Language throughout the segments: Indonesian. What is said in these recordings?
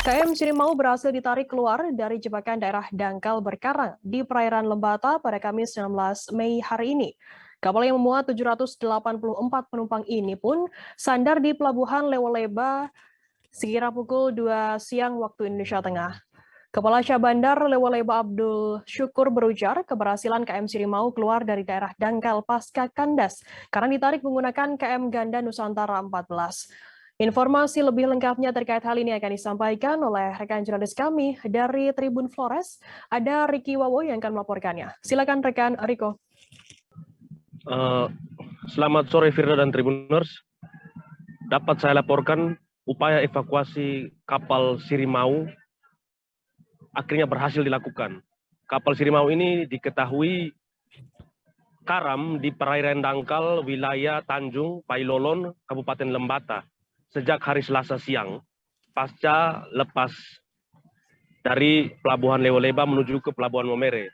KM Sirimau berhasil ditarik keluar dari jebakan daerah dangkal berkarang di perairan Lembata pada Kamis 19 Mei hari ini. Kapal yang memuat 784 penumpang ini pun sandar di Pelabuhan Lewoleba sekira pukul 2 siang waktu Indonesia Tengah. Kepala Syah Bandar Lewoleba Abdul Syukur berujar keberhasilan KM Sirimau keluar dari daerah dangkal pasca kandas karena ditarik menggunakan KM Ganda Nusantara 14. Informasi lebih lengkapnya terkait hal ini akan disampaikan oleh rekan jurnalis kami dari Tribun Flores. Ada Riki Wawo yang akan melaporkannya. Silakan rekan Riko. Selamat sore Firda dan Tribuners. Dapat saya laporkan upaya evakuasi kapal Sirimau akhirnya berhasil dilakukan. Kapal Sirimau ini diketahui karam di perairan dangkal wilayah Tanjung Pailolon, Kabupaten Lembata sejak hari Selasa siang pasca lepas dari Pelabuhan Lewoleba menuju ke Pelabuhan Momere.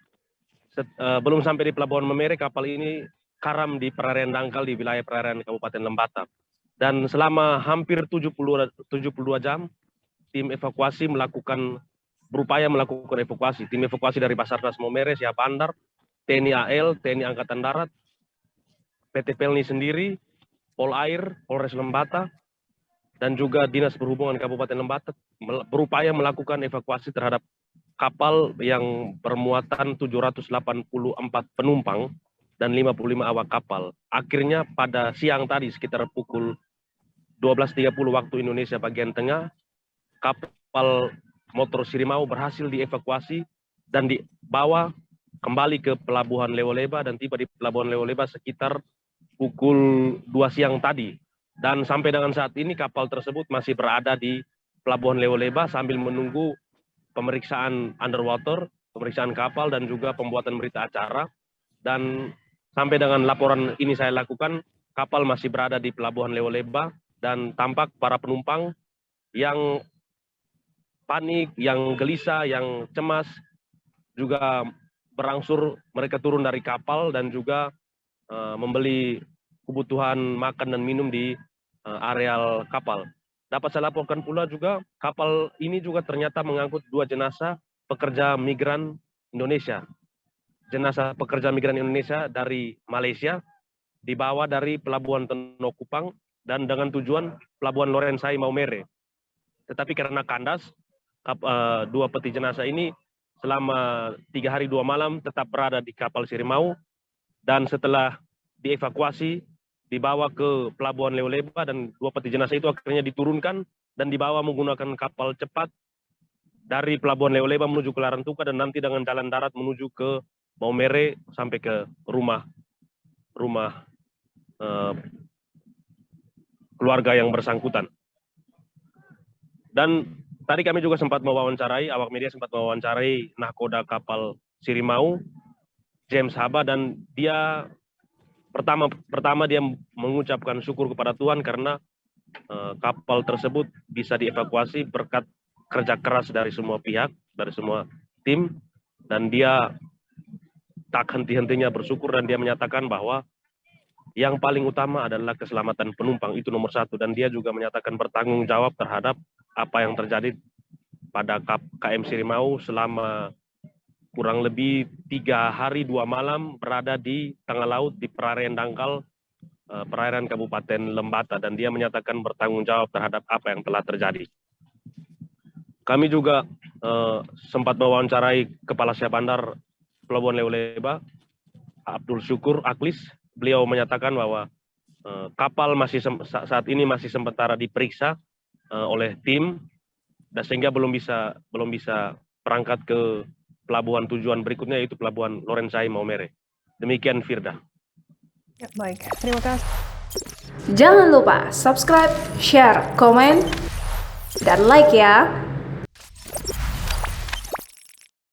Belum sampai di Pelabuhan Momere, kapal ini karam di perairan dangkal di wilayah perairan Kabupaten Lembata. Dan selama hampir 72 jam, tim evakuasi berupaya melakukan evakuasi. Tim evakuasi dari Basarnas Momere, Syah Bandar, TNI AL, TNI Angkatan Darat, PT Pelni sendiri, Polair, Polres Lembata, dan juga Dinas Perhubungan Kabupaten Lembata berupaya melakukan evakuasi terhadap kapal yang bermuatan 784 penumpang dan 55 awak kapal. Akhirnya pada siang tadi sekitar pukul 12.30 waktu Indonesia bagian tengah, kapal motor Sirimau berhasil dievakuasi dan dibawa kembali ke Pelabuhan Lewoleba dan tiba di Pelabuhan Lewoleba sekitar pukul 2 siang tadi. Dan sampai dengan saat ini kapal tersebut masih berada di Pelabuhan Lewoleba sambil menunggu pemeriksaan underwater, pemeriksaan kapal dan juga pembuatan berita acara. Dan sampai dengan laporan ini saya lakukan, kapal masih berada di Pelabuhan Lewoleba dan tampak para penumpang yang panik, yang gelisah, yang cemas juga berangsur mereka turun dari kapal dan juga membeli kebutuhan makan dan minum di areal kapal. Dapat saya laporkan pula juga kapal ini juga ternyata mengangkut 2 jenazah pekerja migran Indonesia. Jenazah pekerja migran Indonesia dari Malaysia dibawa dari Pelabuhan Teno Kupang dan dengan tujuan Pelabuhan Lorensai Maumere. Tetapi karena kandas, 2 peti jenazah ini selama 3 hari 2 malam tetap berada di kapal Sirimau dan setelah dievakuasi dibawa ke Pelabuhan Lewoleba dan 2 peti jenazah itu akhirnya diturunkan dan dibawa menggunakan kapal cepat dari Pelabuhan Lewoleba menuju ke Larantuka dan nanti dengan jalan darat menuju ke Maumere sampai ke rumah keluarga yang bersangkutan. Dan tadi kami juga sempat mewawancarai, awak media sempat mewawancarai nahkoda kapal Sirimau, James Haba, dan dia pertama dia mengucapkan syukur kepada Tuhan karena kapal tersebut bisa dievakuasi berkat kerja keras dari semua pihak, dari semua tim, dan dia tak henti-hentinya bersyukur dan dia menyatakan bahwa yang paling utama adalah keselamatan penumpang, itu nomor 1, dan dia juga menyatakan bertanggung jawab terhadap apa yang terjadi pada KM Sirimau selama kurang lebih 3 hari 2 malam berada di tengah laut di perairan dangkal, perairan Kabupaten Lembata, dan dia menyatakan bertanggung jawab terhadap apa yang telah terjadi. Kami juga sempat mewawancarai Kepala Syah Bandar Pelabuhan Lewoleba, Abdul Syukur Aklis. Beliau menyatakan bahwa kapal saat ini masih sementara diperiksa oleh tim, dan sehingga belum bisa berangkat ke pelabuhan tujuan berikutnya, yaitu Pelabuhan Lorensai Maumere. Demikian Firda. Ya, baik, terima kasih. Jangan lupa subscribe, share, komen, dan like ya.